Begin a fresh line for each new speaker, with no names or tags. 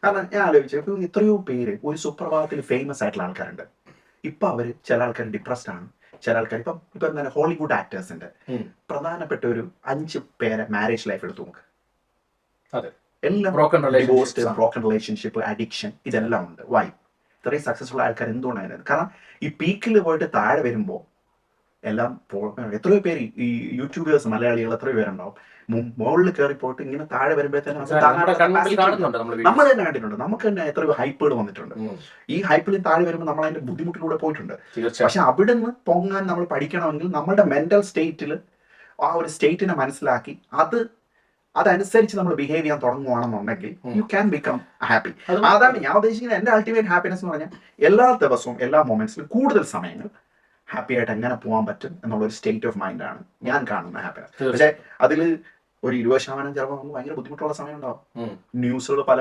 കാരണം ഞാൻ ആലോചിച്ചു, ഇപ്പൊ എത്രയോ പേര് ഒരു സുപ്രഭാതത്തിൽ ഫേമസ് ആയിട്ടുള്ള ആൾക്കാരുണ്ട്. ഇപ്പൊ അവര് ചില ആൾക്കാർ ഡിപ്രസ്ഡ് ആണ്, ചില ആൾക്കാർ ഇപ്പൊ എന്താണ് ഹോളിവുഡ് ആക്ടേഴ്സ് ഉണ്ട്. പ്രധാനപ്പെട്ട ഒരു 5 പേരെ മാരേജ് ലൈഫ് എടുത്തു നോക്ക്.
അതെ,
എല്ലാം ഡിവോഴ്സ്ഡ്, ബ്രോക്കൺ റിലേഷൻഷിപ്പ്, അഡിക്ഷൻ, ഇതെല്ലാം ഉണ്ട്. വൈ? ഇത്രയും സക്സസ്ഫുൾ ആൾക്കാർ എന്തുകൊണ്ടാണ്? കാരണം ഈ പീക്കിൽ പോയിട്ട് താഴെ വരുമ്പോൾ എല്ലാം എത്രയോ പേര് ഈ യൂട്യൂബേഴ്സ് മലയാളികൾ എത്രയോ പേരുണ്ടാവും, മുകളിൽ കയറി പോയിട്ട് ഇങ്ങനെ താഴെ വരുമ്പോഴത്തേനും നമ്മൾ തന്നെ കണ്ടിട്ടുണ്ട്. നമുക്ക് തന്നെ എത്രയോ ഹൈപ്പുകൾ വന്നിട്ടുണ്ട്. ഈ ഹൈപ്പിൽ താഴെ വരുമ്പോൾ നമ്മൾ അതിന്റെ ബുദ്ധിമുട്ടിലൂടെ പോയിട്ടുണ്ട്. പക്ഷെ അവിടെ നിന്ന് പൊങ്ങാൻ നമ്മൾ പഠിക്കണമെങ്കിൽ നമ്മുടെ മെന്റൽ സ്റ്റേറ്റിൽ ആ ഒരു സ്റ്റേറ്റിനെ മനസ്സിലാക്കി അതനുസരിച്ച് നമ്മൾ ബിഹേവ് ചെയ്യാൻ തുടങ്ങുകയാണെന്നുണ്ടെങ്കിൽ യു ക്യാൻ ബിക്കം ഹാപ്പി. അതാണ് ഞാൻ ഉദ്ദേശിക്കുന്നത്. എന്റെ അൾട്ടിമേറ്റ് ഹാപ്പിനെസ് എന്ന് പറഞ്ഞാൽ എല്ലാ ദിവസവും എല്ലാ മൊമെന്റ്സിലും കൂടുതൽ സമയങ്ങൾ ഹാപ്പി ആയിട്ട് എങ്ങനെ പോകാൻ പറ്റും എന്നുള്ളൊരു സ്റ്റേറ്റ് ഓഫ് മൈൻഡാണ് ഞാൻ കാണുന്ന ഹാപ്പിനെസ്. പക്ഷെ അതിൽ ഒരു 20% ചിലപ്പോൾ നമുക്ക് ഭയങ്കര ബുദ്ധിമുട്ടുള്ള സമയം ഉണ്ടാവും. ന്യൂസുകൾ പല